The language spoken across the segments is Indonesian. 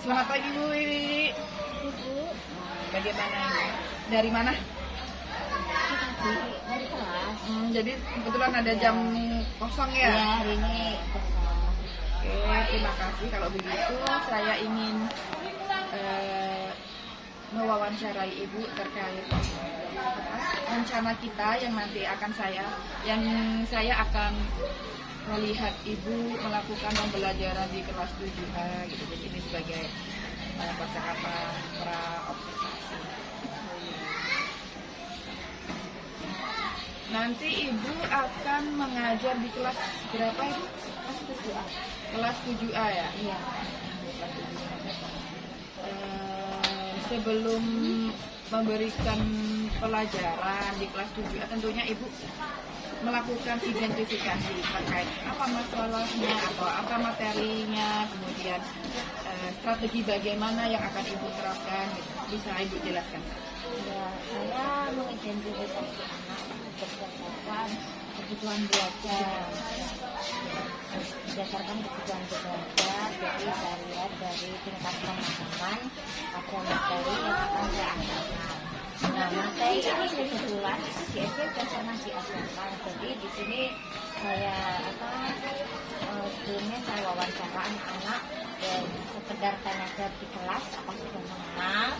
Selamat pagi Bu Wiwi. Ibu, Bagaimana ini? Dari mana? dari kelas. Jadi kebetulan ada jam kosong ya? Ya, hari ini kosong. Oke, terima kasih. Kalau begitu saya ingin mewawancarai Ibu terkait rencana kita yang nanti akan saya akan melihat Ibu melakukan pembelajaran di kelas 7A gitu. Jadi ini sebagai kata-kata pra observasi. Nanti Ibu akan mengajar di kelas berapa Ibu? Kelas 7A. Kelas 7A ya? Iya. Kelas 7A. Sebelum memberikan pelajaran di kelas 7A, tentunya Ibu melakukan identifikasi terkait apa masalahnya atau apa materinya, kemudian strategi bagaimana yang akan Ibu terapkan, gitu. Bisa Ibu jelaskan? Ya, saya mengidentifikasi anak berdasarkan kebutuhan belajar. Berdasarkan kebutuhan belajar, jadi saya lihat dari tingkat pemahaman pada materi yang akan saya ajarkan. Nah, materi ini kebetulan di SMP pernah diajarkan. Jadi di sini saya sebelumnya saya wawancara anak-anak dan sekedar tanya jawab di kelas apa sudah mengenal.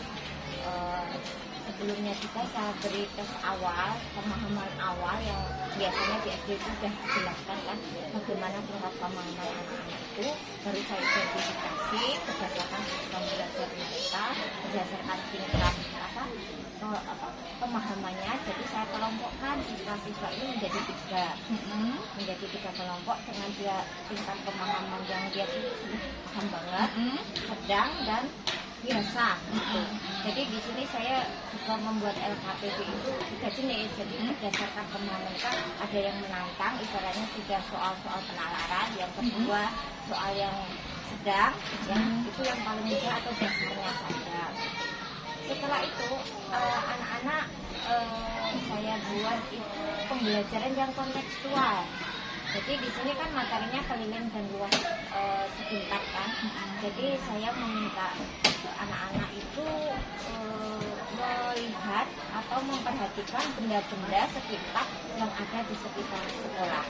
Sebelumnya juga saya beri tes awal, pemahaman awal yang biasanya di SD itu sudah dijelaskan kan bagaimana tingkat pemahaman anak-anak itu. Baru saya identifikasi berdasarkan kebutuhan belajar mereka, berdasarkan tingkat pemahamannya. Jadi saya kelompokkan siswa-siswa ini menjadi tiga kelompok dengan dia tingkat pemahaman yang dia itu paham banget, sedang dan biasa gitu. Jadi di sini saya juga membuat LKPD itu 3 jenis. Jadi berdasarkan pemahaman mereka ada yang menantang, ibaratnya sudah soal-soal penalaran. Yang kedua soal yang sedang, yang itu yang paling mudah atau dasarnya saja. Setelah itu anak-anak saya buat itu pembelajaran yang kontekstual. Jadi di sini kan materinya keliling dan luas setingkat kan. Jadi saya meminta anak-anak itu melihat atau memperhatikan benda-benda sekitar yang ada di sekitar sekolah.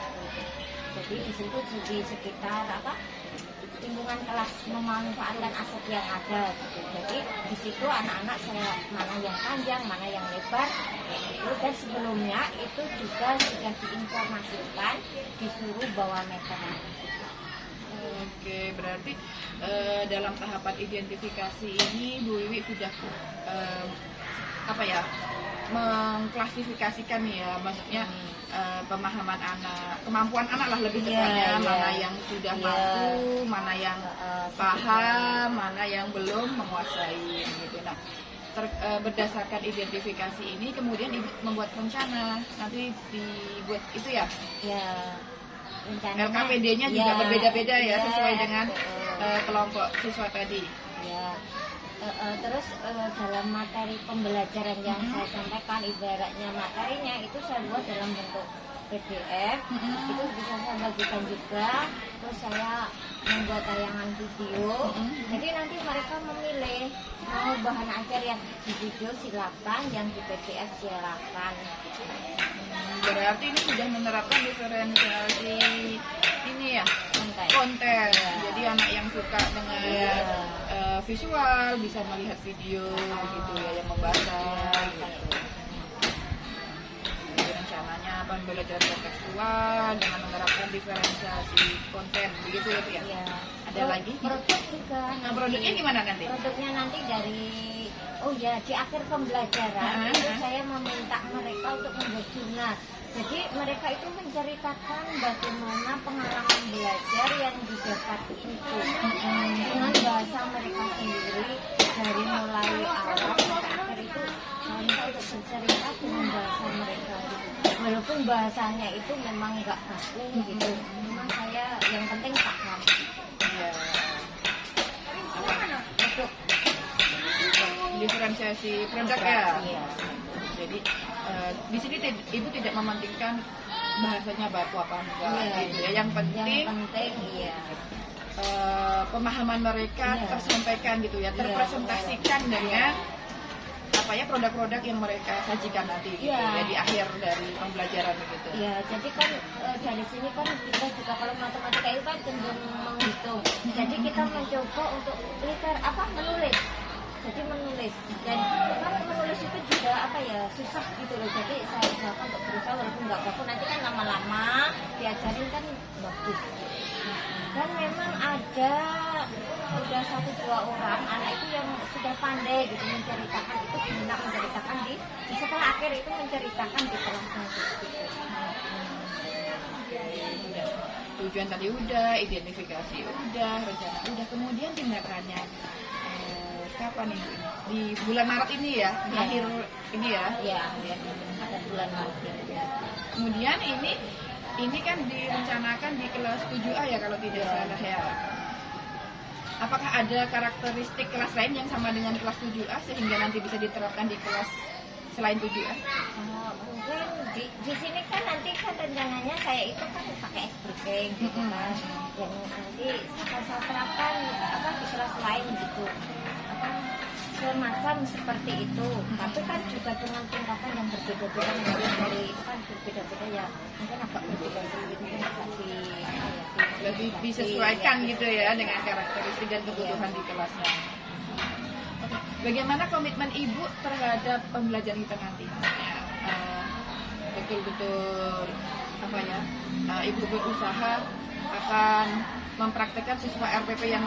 Jadi di situ di sekitar lingkungan kelas memanfaatkan aset yang ada gitu. Jadi di situ anak-anak saya mana yang panjang, mana yang lebar gitu. Dan sebelumnya itu juga sudah diinformasikan, disuruh bawa meteran. Oke, berarti dalam tahapan identifikasi ini Bu Wiwi sudah mengklasifikasikan ya, maksudnya pemahaman anak, kemampuan anak lah lebih tepatnya, mana yang sudah mampu, mana yang paham, mana yang belum menguasai gitu. Nah, berdasarkan identifikasi ini kemudian membuat rencana, nanti dibuat itu ya. LKPD-nya juga berbeda-beda ya, sesuai dengan kelompok siswa tadi. Ya. Terus dalam materi pembelajaran yang saya sampaikan, ibaratnya materinya itu saya buat dalam bentuk PDF, itu bisa saya bagikan juga. Terus saya membuat tayangan video. Jadi nanti mereka memilih mau bahan ajar yang di video silakan, yang di PDF silakan. Berarti ini sudah menerapkan diferensiasi ini ya, konten. Jadi anak yang suka dengan visual bisa melihat video gitu ya, yang membaca gitu. Jadi rencananya pembelajaran kontekstual dengan menerapkan diferensiasi konten begitu ya Bu ya. Ada lagi? Produk juga. Nah, produknya gimana nanti? Produknya nanti di akhir pembelajaran itu saya meminta mereka untuk membuat jurnal. Jadi mereka itu menceritakan bagaimana pengalaman belajar yang didapat itu dengan bahasa mereka sendiri dari mulai awal sampai akhir itu mereka untuk bercerita dengan bahasa mereka gitu. Walaupun bahasanya itu memang nggak baku gitu, memang saya yang penting paham. Untuk diferensiasi produk ya. Jadi di sini Ibu tidak mementingkan bahasanya baku apa enggak gitu ya. Yang penting pemahaman mereka Iya. tersampaikan gitu ya, terpresentasikan dengan apa ya produk-produk yang mereka sajikan nanti gitu Iya. ya di akhir dari pembelajaran gitu. Ya, jadi kan dari sini kan kita juga kalau matematika itu kan cenderung menghitung. Jadi kita mencoba untuk menulis. Jadi menulis dan kan menulis itu juga apa ya susah gitu loh. Jadi saya usahakan untuk berusaha walaupun nggak bagus nanti kan lama-lama diajarin kan bagus. Dan memang ada udah 1-2 orang anak itu yang sudah pandai gitu menceritakan itu menceritakan di setelah akhir itu menceritakan di kelasnya gitu. Tujuan tadi udah, identifikasi udah, rencana udah, kemudian tindakannya kapan nih Bu? Di bulan Maret ini ya, Ya. akhir ini ya. Iya, ada bulan Maret ya. Kemudian ini kan direncanakan di kelas 7A ya kalau tidak salah ya. Apakah ada karakteristik kelas lain yang sama dengan kelas 7A sehingga nanti bisa diterapkan di kelas selain 7A? Mungkin di sini kan nanti kan rencananya saya itu kan pakai exbriefing gitu kan. Yang nanti akan saya terapkan di kelas lain gitu. Semacam seperti itu. Tapi kan juga dengan tingkatan yang berbeda-beda dari itu kan berbeda-beda ya. Mungkin agak berbeda sedikit mungkin agak Lebih disesuaikan gitu ya dengan karakteristik dan kebutuhan di kelasnya. Oke. Bagaimana komitmen ibu terhadap pembelajaran kita nanti? Betul-betul apa ya? Ibu berusaha akan mempraktekkan siswa RPP yang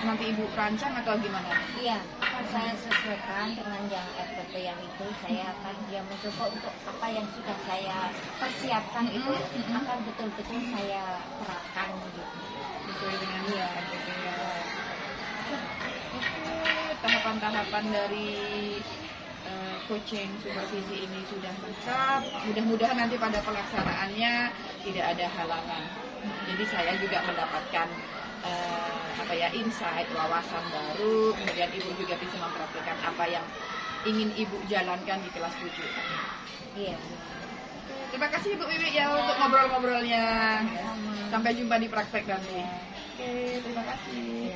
nanti ibu rancang atau gimana? Iya, akan saya sesuaikan dengan yang RPP yang itu. Saya akan mencoba untuk apa yang sudah saya persiapkan itu akan betul-betul saya terapkan gitu. Sesuai dengan RPP ya. Tahapan-tahapan dari coaching supervisi ini sudah lengkap. Mudah-mudahan nanti pada pelaksanaannya tidak ada halangan. Jadi saya juga mendapatkan insight, wawasan baru. Kemudian ibu juga bisa mempraktikkan apa yang ingin ibu jalankan di kelas 7. Iya. Terima kasih Bu Wiwi ya untuk ngobrol-ngobrolnya. Sampai jumpa di praktek nanti. Oke, terima kasih.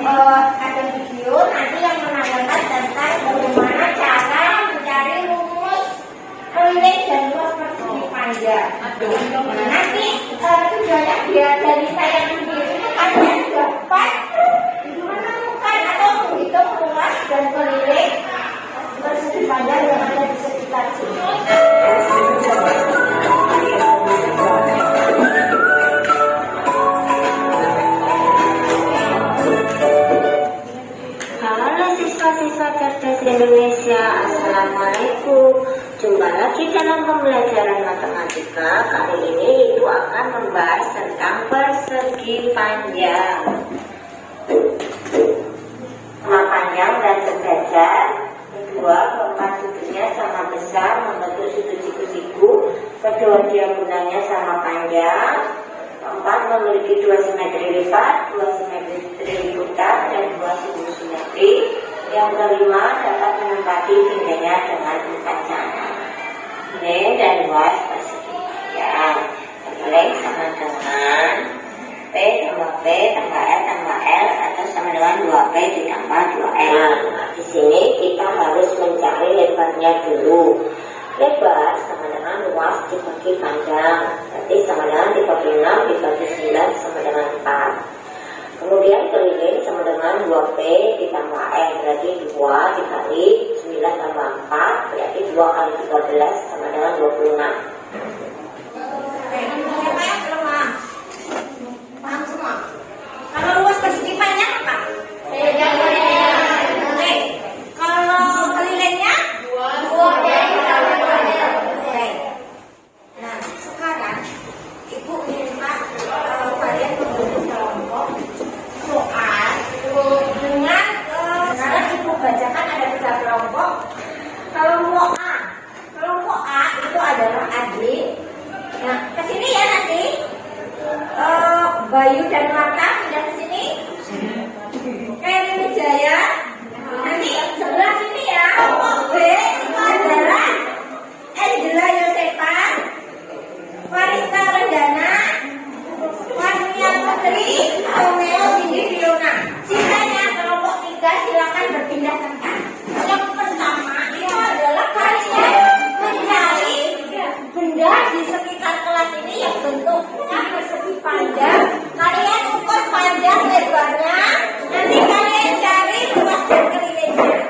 ada video nanti yang menanyakan tentang bagaimana cara mencari rumus keliling dan luas persegi panjang. Nanti tujuannya dia dari saya sendiri itu kalian dapat menemukan atau menghitung luas dan keliling persegi panjang yang ada di sekitar sini. Siswa cerdas Indonesia, Assalamualaikum. Jumpa lagi dalam pembelajaran matematika. Kali ini Ibu akan membahas tentang persegi panjang. Sama panjang dan sejajar. Kedua, keempat sudutnya sama besar membentuk sudut siku-siku. Kedua, diagonalnya sama panjang. Keempat, memiliki dua simetri lipat, dua simetri liputan, dan dua sudut simetri. Yang kelima, dapat menempati pinggangnya dengan 4 cara. Ini dan luas persegi panjang. Keliling sama dengan P tambah P tambah L tambah L atau sama dengan 2P ditambah 2L. Nah, di sini kita harus mencari lebarnya dulu. Lebar sama dengan luas dibagi panjang. Berarti sama dengan 36 dibagi 9 sama dengan 4. Kemudian keliling sama dengan 2P ditambah L, berarti 2 dikali 9 tambah 4, berarti 2 kali 13 sama dengan 26. Siapa yang lemah? Paham semua? Kalau luas persegi panjang apa? Oke. Kalau kelilingnya? 2. Oke. Nah, sekarang Ibu minta kalian membentuk kelompok soal dengan sekarang Ibu bacakan ada 3 kelompok. Kelompok A itu adalah Adli. Nah, kesini ya nanti Bayu dan Marta pindah ke sini. Keri Wijaya. Nanti sebelah sini ya. Kelompok B itu adalah Angela Yosefa, Farista Rendana, Warnia Putri, Romeo Cindy Fiona. Sisanya kelompok 3 silakan berpindah tempat. Yang pertama itu adalah kalian mencari benda di sekitar kelas ini yang bentuknya persegi panjang. Kalian ukur panjang lebarnya. Nanti kalian cari luas dan kelilingnya.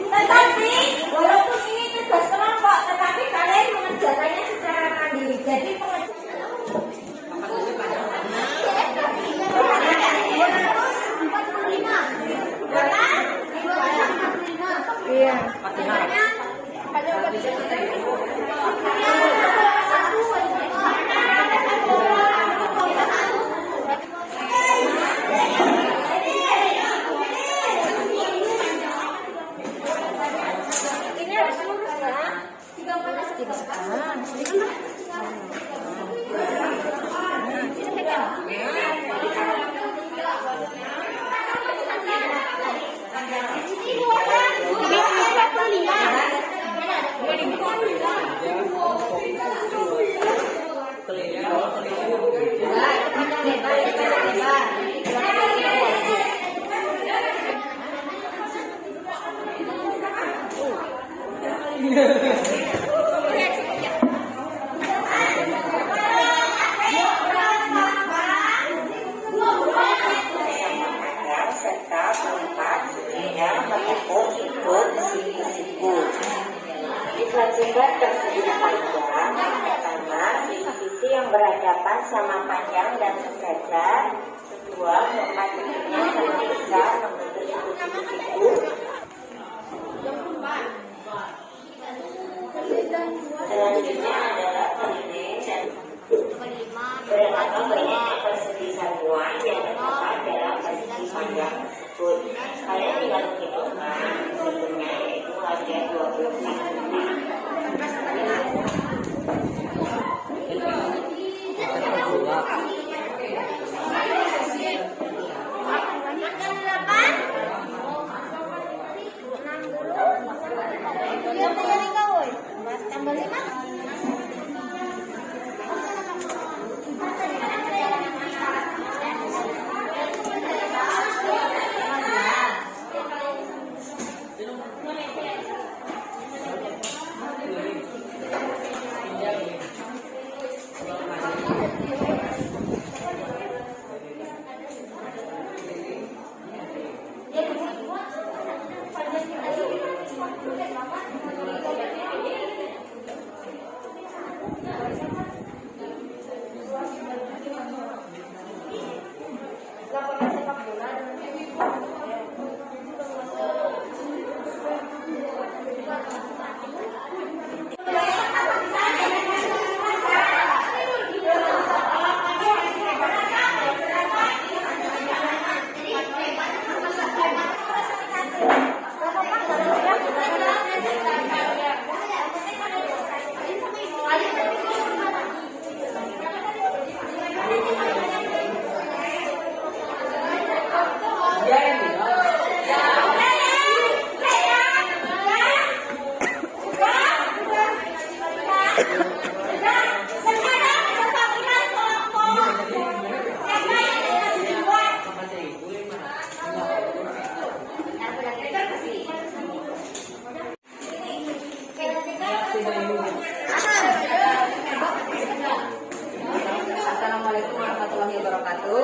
Tetapi walaupun ini tugas kelompok, tetapi kalian mengerjakannya secara mandiri. Jadi iya. Ini harus lurus ya. 3 sifat persegi panjang. Pertama, sisi yang berhadapan sama panjang dan sejajar. Kedua, keempat sisinya sama besar membentuk siku-siku. Selanjutnya adalah keliling dan berapa persegi satuan yang terdapat dalam persegi panjang tersebut. Kalian tinggal menghitungkan bentuknya, yaitu ada 24. Tambah 5. warahmatullahi wabarakatuh.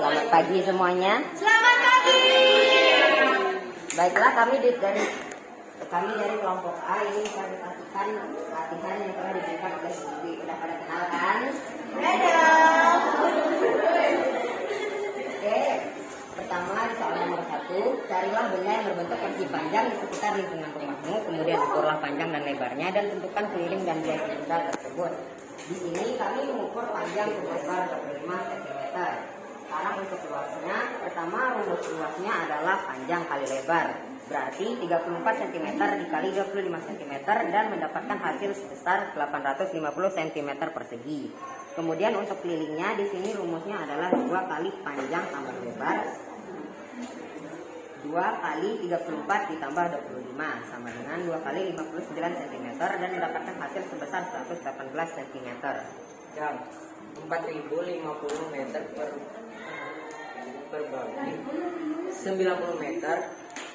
Selamat pagi semuanya. Selamat pagi. Baiklah, kami dari kelompok A ini kami pastikan latihan yang telah diberikan oleh Ibu. Sudah pada kenal kan? Oke, pertama di soal nomor 1, carilah benda yang berbentuk persegi panjang di sekitar lingkungan rumahmu, kemudian ukurlah panjang dan lebarnya dan tentukan keliling dan bias benda tersebut. Di sini kami mengukur panjang sebesar 25 cm. Sekarang untuk luasnya, pertama rumus luasnya adalah panjang kali lebar, berarti 34 cm dikali 25 cm dan mendapatkan hasil sebesar 850 cm persegi. Kemudian untuk kelilingnya di sini rumusnya adalah 2 kali panjang tambah lebar 2 kali 34 ditambah 25 sama dengan 2 kali 59 cm dan mendapatkan hasil sebesar 118 cm. Jam 4050 meter per bagi 90 meter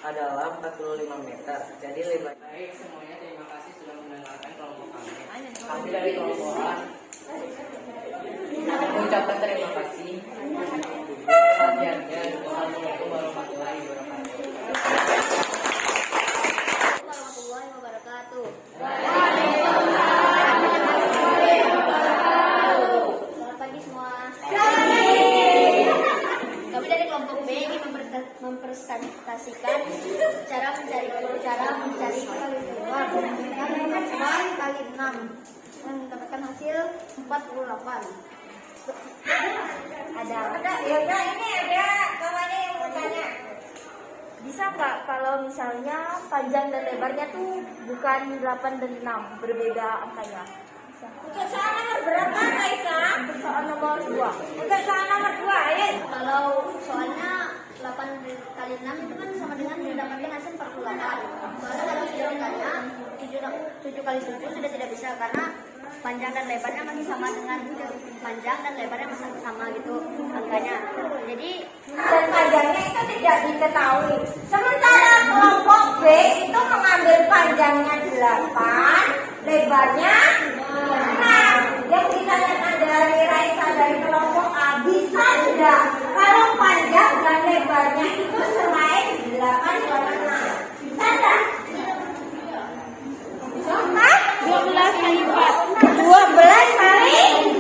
adalah 45 meter. Jadi lebar. Baik semuanya, terima kasih sudah mendengarkan kelompok kami. Kami dari kelompok A mengucapkan terima kasih perhatiannya. Assalamualaikum warahmatullahi wabarakatuh. Warahmatullahi wabarakatuh. Selamat pagi semua. Kami dari kelompok B ingin mempresentasikan cara mencari kali keluar kali 6 dan mendapatkan hasil 48. Ada ya udah, ini ada kawannya yang mau tanya. Bisa nggak kalau misalnya panjang dan lebarnya tuh bukan 8 dan 6, berbeda angkanya? Untuk soal nomor berapa, Kaisa? Untuk soal nomor 2. Untuk soal nomor 2, ayo. Kalau soalnya 8 kali 6 itu kan sama dengan mendapatkan hasil 48. Soalnya kalau sudah ditanya 7 kali 7 sudah tidak bisa karena panjang dan lebarnya masih sama dengan panjang dan lebarnya masih sama gitu angkanya. Jadi dan panjangnya itu tidak diketahui. Sementara kelompok B itu mengambil panjangnya 8, lebarnya 6. Yang ditanyakan dari Raisa dari kelompok A, bisa tidak kalau panjang dan lebarnya itu selain 8 dan 6? Bisa tidak? 12 kali 4. 12 kali 4.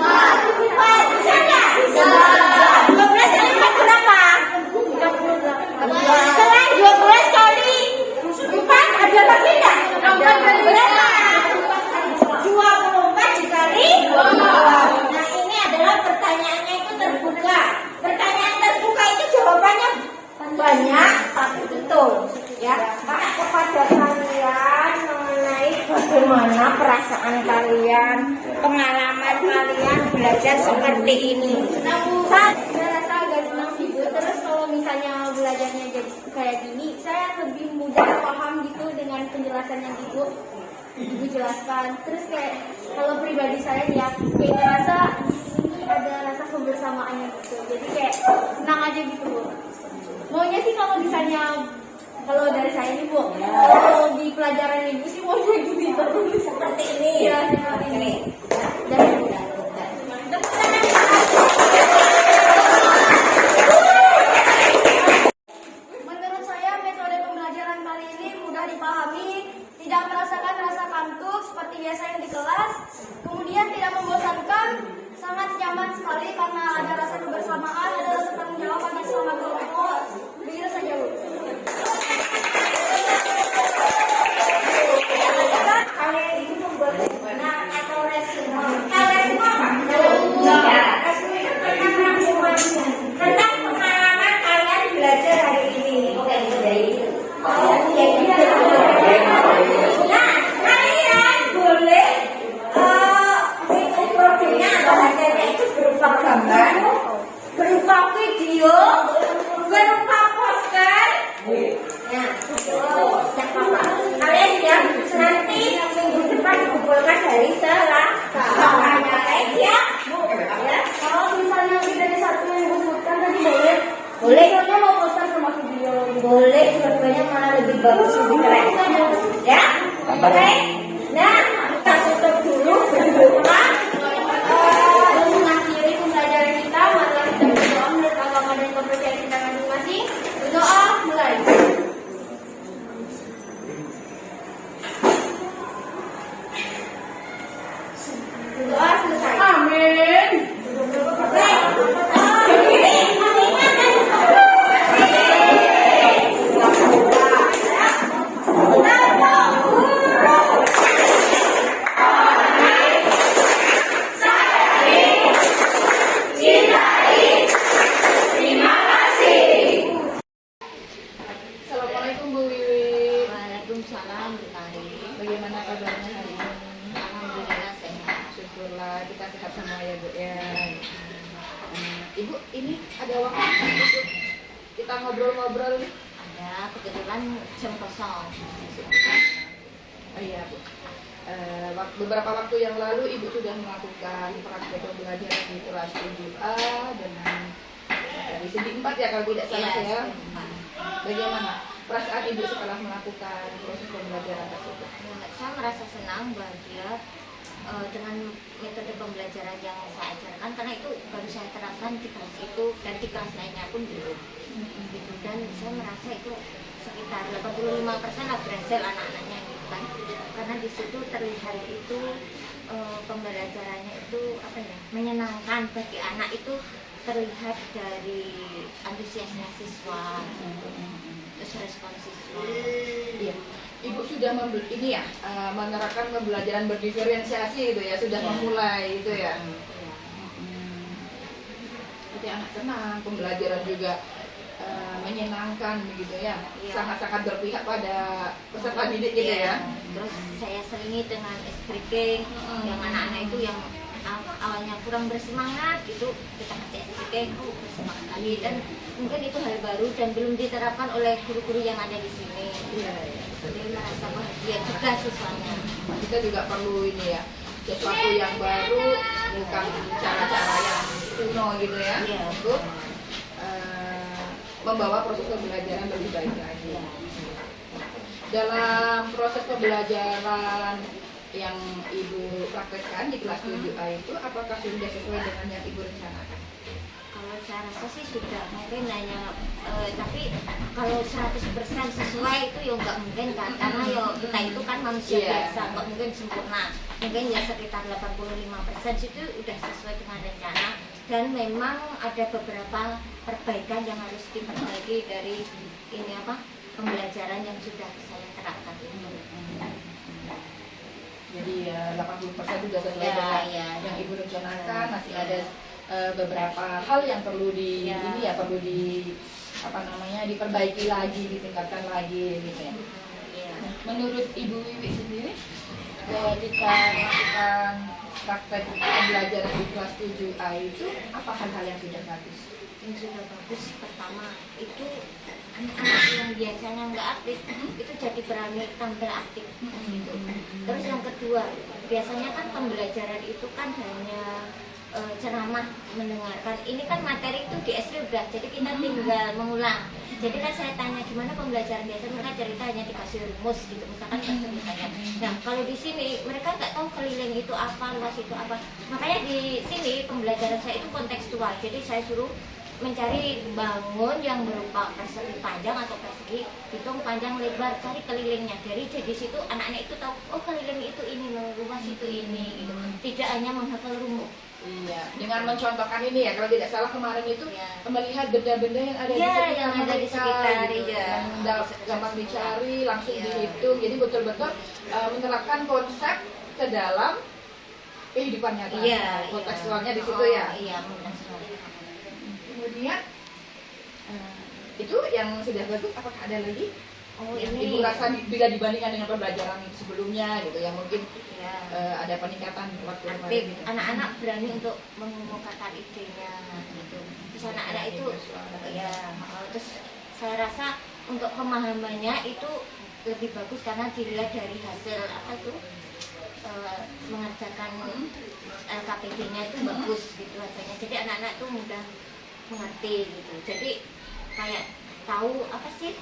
Bisa enggak? Bisa. 12 kali 4 berapa? 38. Selain 12 kali 4 ada lagi enggak? Berapa? 24 dikali 2. Nah, ini adalah pertanyaannya itu terbuka. Pertanyaan terbuka itu jawabannya banyak tapi betul. Ya, Pak, kepada kalian mengenai bagaimana perasaan kalian, pengalaman kalian belajar seperti ini. Saya rasa agak senang sih Bu. Terus kalau misalnya belajarnya jadi kayak gini, saya lebih mudah paham gitu dengan penjelasan yang Ibu jelaskan. Terus kayak kalau pribadi saya ya, kayak ngerasa ini ada rasa kebersamaannya gitu. Jadi kayak senang aja gitu Bu. Maunya sih kalau misalnya kalau dari saya nih Bu, kalau di pelajaran Ibu sih maunya gitu terus seperti ini. Ya, seperti ini. Menurut saya metode pembelajaran kali ini mudah dipahami, tidak merasakan rasa kantuk seperti biasa yang di kelas, kemudian tidak membosankan, sangat nyaman sekali karena ada rasa kebersamaan, ada rasa tanggung jawab bagi selama kelompok. Begitu saja Bu. Kalian itu membuat webinar atau resume. Resume apa? Resume itu tentang rangkuman, tentang pengalaman kalian belajar hari ini. Nah, kalian boleh bikin produknya atau hasilnya itu berupa gambar, berupa video, berupa poster. Nah, kalian siap? Nanti minggu depan dikumpulkan dari Selasa. Kalian siap? Ya. Kalau misalnya tidak ada satu yang disebutkan tadi boleh. Boleh. Misalnya mau poster sama video. Boleh. Dua-duanya malah lebih bagus, lebih keren. Ya. Oke. Nah, kita waktu untuk kita ngobrol-ngobrol nih? Ada, kebetulan jam kosong. Oh iya Bu. Beberapa waktu yang lalu Ibu sudah melakukan praktek pembelajaran di kelas 7A dengan dari segi 4 ya kalau tidak salah ya. Bagaimana perasaan Ibu setelah melakukan proses pembelajaran tersebut? Saya merasa senang, bahagia dengan metode pembelajaran yang saya ajarkan, karena itu baru saya terapkan di kelas itu dan di kelas lainnya pun belum. Gitu. Dan saya merasa itu sekitar 85% lah berhasil anak-anaknya gitu kan, karena di situ terlihat itu pembelajarannya itu apa ya, menyenangkan bagi anak, itu terlihat dari antusiasnya siswa, terus respon siswa. Iya. Ibu sudah ini ya, menerapkan pembelajaran berdiferensiasi itu ya, sudah memulai itu ya. Jadi anak senang, pembelajaran juga menyenangkan begitu ya. Iya. Sangat-sangat berpihak pada peserta didik gitu ya. Terus saya selingi dengan ice breaking, yang anak-anak itu yang awalnya kurang bersemangat gitu, kita kasih ice breaking, bersemangat lagi, dan mungkin itu hal baru dan belum diterapkan oleh guru-guru yang ada di sini. Iya. Jadi merasa bahagia juga siswanya. Kita juga perlu ini ya, sesuatu yang baru, bukan cara-cara yang kuno gitu ya, Iya. untuk membawa proses pembelajaran lebih baik lagi. Dalam proses pembelajaran yang Ibu praktekkan di kelas 7A itu, apakah sudah sesuai dengan yang Ibu rencanakan? Kalau saya rasa sih sudah, mungkin hanya tapi kalau 100% sesuai itu ya nggak mungkin kan, karena ya kita itu kan manusia biasa, nggak mungkin sempurna. Mungkin ya sekitar 85% itu udah sesuai dengan rencana, dan memang ada beberapa perbaikan yang harus diperbaiki dari ini apa, pembelajaran yang sudah saya terapkan itu. Jadi 80% sudah sesuai dengan yang Ibu rencanakan, masih ada beberapa hal yang perlu ini ya, perlu diperbaiki lagi, ditingkatkan lagi gitu ya. Menurut Ibu Wiwi sendiri, ketika melakukan praktek pembelajaran di kelas 7A itu, apa hal-hal yang sudah bagus? Yang sudah bagus, pertama itu anak-anak yang biasanya nggak aktif itu jadi berani tampil aktif gitu. Terus yang kedua, biasanya kan pembelajaran itu kan hanya ceramah, mendengarkan. Ini kan materi itu di SD udah, jadi kita tinggal mengulang. Jadi kan saya tanya gimana pembelajaran, biasa mereka cerita hanya dikasih rumus gitu, misalkan ceritanya. Nah kalau di sini mereka nggak tahu keliling itu apa, luas itu apa. Makanya di sini pembelajaran saya itu kontekstual. Jadi saya suruh mencari bangun yang berupa persegi panjang atau persegi hitung panjang lebar, cari kelilingnya. Dari situ anak-anak itu tahu, oh keliling itu ini, luas itu ini gitu. Tidak hanya menghafal rumus. Iya, dengan mencontohkan ini ya, kalau tidak salah kemarin itu melihat benda-benda yang ada yang ada di mereka, sekitar gitu, ya. yang gampang dicari, langsung dihitung. Jadi betul-betul menerapkan konsep ke dalam kehidupan nyata. Kontekstualnya di situ ya. Iya, kontekstual. Kemudian itu yang sudah bagus, apakah ada lagi? Yang ini Ibu rasa bila dibandingkan dengan pembelajaran sebelumnya gitu, yang mungkin ada peningkatan waktu aktif, anak-anak berani untuk mengungkapkan idenya gitu. Terus anak-anak itu terus saya rasa untuk pemahamannya itu lebih bagus karena dilihat dari hasil apa tuh mengerjakan LKPD-nya itu bagus gitu hasilnya. Jadi anak-anak tuh mudah mengerti gitu. Jadi kayak tahu apa sih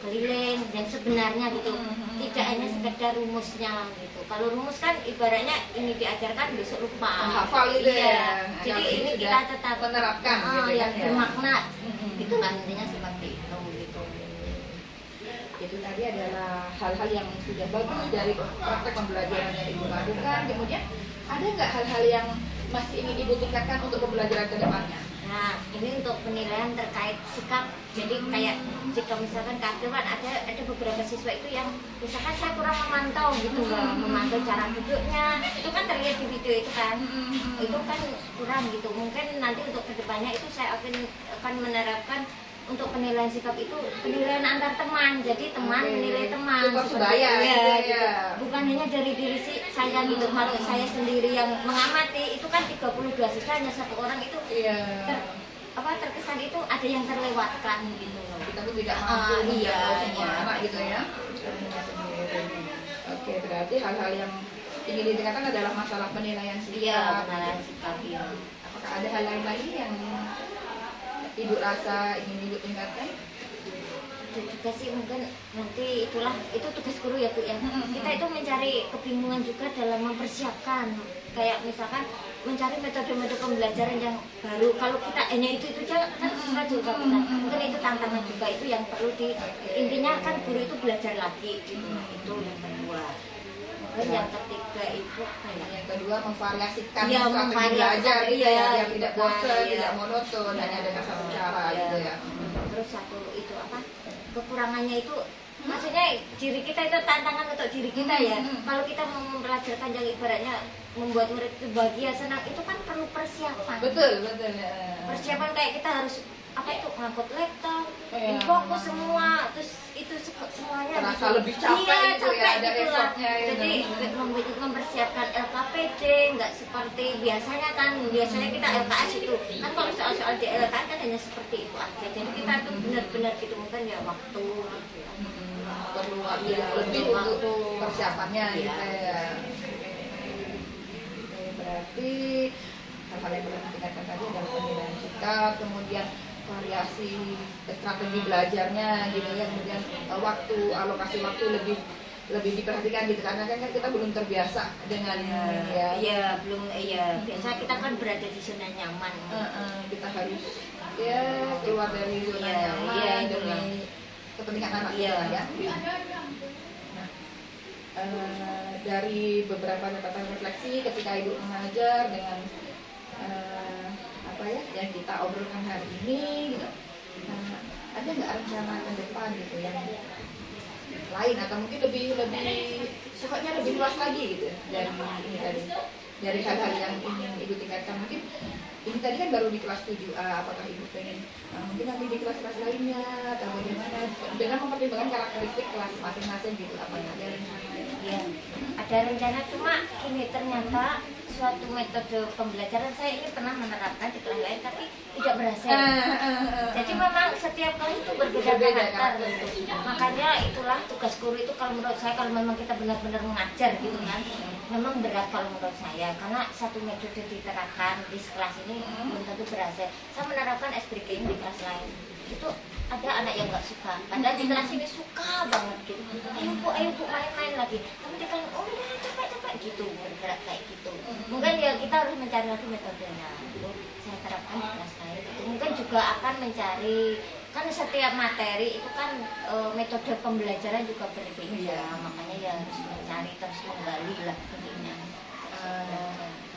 keliling dan sebenarnya gitu, tidak hanya sekedar rumusnya gitu. Kalau rumus kan ibaratnya ini diajarkan besok lupa, hafal gitu ya. Jadi ini kita tetap menerapkan gitu yang kan, bermakna. Itu kan intinya seperti itu gitu. Itu tadi adalah hal-hal yang sudah bagus dari praktek pembelajaran yang Ibu lakukan. Kemudian ada nggak hal-hal yang masih ingin Ibu tingkatkan untuk pembelajaran ke depannya? Nah, ini untuk penilaian terkait sikap. Jadi kayak jika misalkan keaktifan ada beberapa siswa itu yang misalkan saya kurang memantau gitu loh, memantau cara duduknya. Itu kan terlihat di video itu kan. Itu kan kurang gitu. Mungkin nanti untuk kedepannya itu saya akan menerapkan untuk penilaian sikap itu penilaian antar teman. Jadi teman menilai teman seperti gitu. Bukan hanya dari diri saya gitu. Kalau saya sendiri yang mengamati itu kan 32 siswa hanya satu orang itu terkesan itu ada yang terlewatkan gitu loh. Kita tuh tidak mampu Iya, menjangkau semua iya. anak gitu ya. Ilmunya sendiri. Oke, berarti hal-hal yang ingin ditingkatkan adalah masalah penilaian Iya, sikap. penilaian sikap ya. Apakah ada hal lain lagi yang Ibu rasa ingin Ibu tingkatkan? Itu juga sih mungkin nanti itu tugas guru ya Bu ya. Kita itu mencari kebingungan juga dalam mempersiapkan, kayak misalkan mencari metode-metode pembelajaran yang baru. Kalau kita hanya itu aja kan susah juga kita. Mungkin itu tantangan juga, itu yang perlu intinya kan guru itu belajar lagi gitu. Itu yang kedua. Mungkin yang ketiga itu Yang kedua memvariasikan Iya, strategi memvariasikan, belajar gitu iya, ya, yang gitu tidak kan, bosan, iya. tidak monoton, hanya dengan satu cara Iya. gitu ya. Terus satu itu kekurangannya itu maksudnya diri kita itu tantangan untuk diri kita ya. Kalau kita mau mempelajarkan yang ibaratnya membuat murid itu bahagia, senang, itu kan perlu persiapan. Betul, betul ya. Persiapan kayak kita harus ngangkut laptop, Iya. fokus semua, terus itu semuanya Terasa lebih capek gitu ya, ada gitu lah. effortnya gitu. Jadi mempersiapkan LKPD nggak seperti biasanya kan. Biasanya kita LKS itu kan, kalau soal-soal di LKS kan hanya seperti itu aja. Jadi kita tuh benar-benar gitu mungkin ya waktu gitu ya. Perlu waktu Iya, yang lebih perlu untuk waktu. persiapannya Iya. gitu ya. Oke, berarti hal-hal yang perlu ditingkatkan tadi adalah penilaian sikap, kemudian variasi strategi belajarnya gitu ya, kemudian alokasi waktu lebih diperhatikan gitu, karena kan kita belum terbiasa dengan ya. Iya, belum biasa kita kan berada di zona nyaman. Kita harus ya keluar dari zona Iya, nyaman iya, demi kepentingan anak Iya. kita ya. Nah, dari beberapa catatan refleksi ketika Ibu mengajar dengan yang kita obrolkan hari ini gitu, ada nggak rencana ke depan gitu yang lain, atau mungkin lebih sifatnya lebih luas lagi gitu dari ini tadi, dari hal-hal yang ingin Ibu tingkatkan? Mungkin ini tadi kan baru di kelas 7A, apakah Ibu pengen mungkin nanti di kelas-kelas lainnya atau bagaimana, dengan mempertimbangkan karakteristik kelas masing-masing gitu, apa ada rencana? Ya, ada rencana, cuma ini ternyata suatu metode pembelajaran saya ini pernah menerapkan di kelas lain tapi tidak berhasil. Jadi memang setiap kelas itu berbeda karakter gitu. Makanya itulah tugas guru itu, kalau menurut saya, kalau memang kita benar-benar mengajar gitu kan, memang berat kalau menurut saya, karena satu metode diterapkan di kelas ini belum tentu berhasil. Saya menerapkan SBKM di kelas lain, itu ada anak yang nggak suka, padahal di kelas ini suka banget gitu. Ayo bu main-main lagi, tapi dia kan oh udah capek gitu, bergerak kayak gitu. Mungkin ya kita harus mencari lagi metodenya. Itu saya terapkan di kelas lain. Itu mungkin juga akan mencari, kan setiap materi itu kan metode pembelajaran juga berbeda, makanya ya harus mencari terus menggali lah intinya.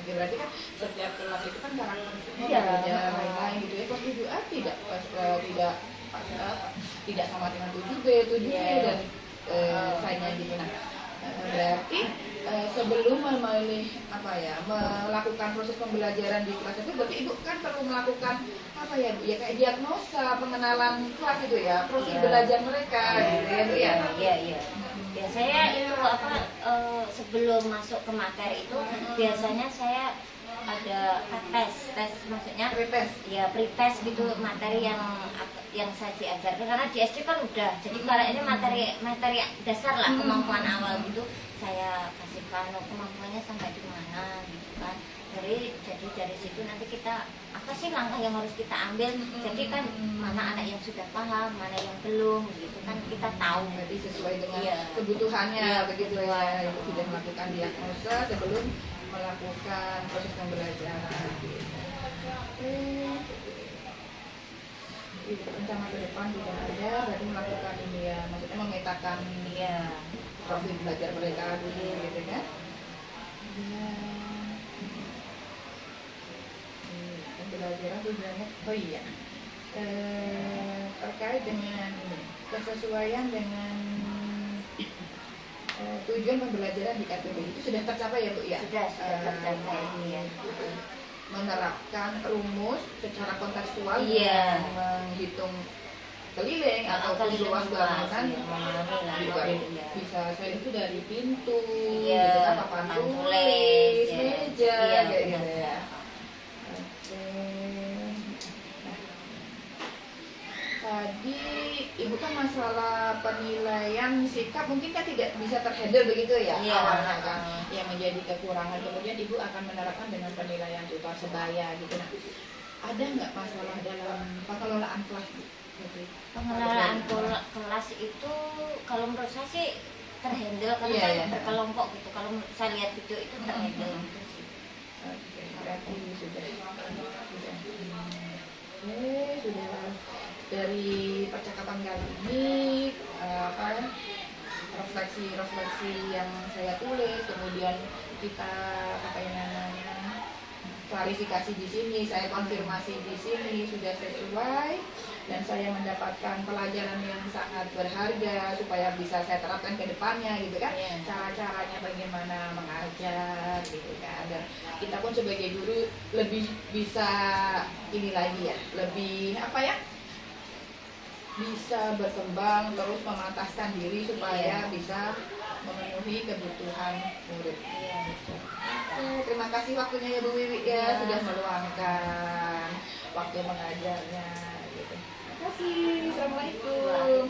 Oke, berarti kan setiap kelas itu kan karakteristiknya Iya. berbeda, lain-lain gitu ya. Kelas 7A tidak sama dengan 7B, 7B dan lainnya gitu. Nah, berarti sebelum melakukan proses pembelajaran di kelas itu, berarti Ibu kan perlu melakukan kayak diagnosa, pengenalan kelas itu ya, proses belajar mereka gitu ya Bu ya. Iya. Ya saya itu sebelum masuk ke materi itu biasanya saya ada tes maksudnya pretest gitu, materi yang saya diajarkan, karena di SD kan udah, jadi kalau ini materi dasar lah, kemampuan awal gitu saya kasihkan kemampuannya sampai di mana gitu kan. Jadi dari situ nanti kita apa sih langkah yang harus kita ambil, jadi kan mana anak yang sudah paham, mana yang belum gitu kan, kita tahu. Berarti sesuai dengan kebutuhannya. begitu ya. Ibu sudah melakukan diagnosa sebelum melakukan proses pembelajaran. Rencana ke depan tidak ada, berarti melakukan ini ya, maksudnya memetakan profil belajar mereka dulu gitu kan. Pembelajaran tujuannya, terkait dengan kesesuaian dengan tujuan pembelajaran di KTP itu sudah tercapai ya Bu ya? Sudah tercapai ya. Menerapkan rumus secara kontekstual, Iya. menghitung keliling atau luas bangunan juga bisa saya itu dari pintu, gitu kan, papan tulis, meja, kayak gitu ya. Oke. masalah penilaian sikap mungkin kan tidak bisa terhandle begitu ya Iya. awalnya kan, yang menjadi kekurangan. Kemudian ibu akan menerapkan dengan penilaian total sebaya gitu. Nah, ada nggak masalah dalam pengelolaan kelas Bu? Gitu. Pengelolaan kelas itu kalau menurut saya sih terhandle karena Iya, kan iya. berkelompok gitu. Kalau saya lihat video itu terhandle gitu sih. Oke, berarti sudah. Sudah dari percakapan kali ini refleksi yang saya tulis, kemudian kita klarifikasi di sini, saya konfirmasi di sini sudah sesuai, dan saya mendapatkan pelajaran yang sangat berharga supaya bisa saya terapkan ke depannya gitu kan. Iya. Cara-caranya bagaimana mengajar gitu kan. Dan kita pun sebagai guru lebih bisa ini lagi ya, lebih bisa berkembang terus memantaskan diri supaya bisa memenuhi kebutuhan murid. Terima kasih waktunya ya Bu Wiwi ya, sudah meluangkan waktu mengajarnya gitu. Terima kasih. Assalamualaikum.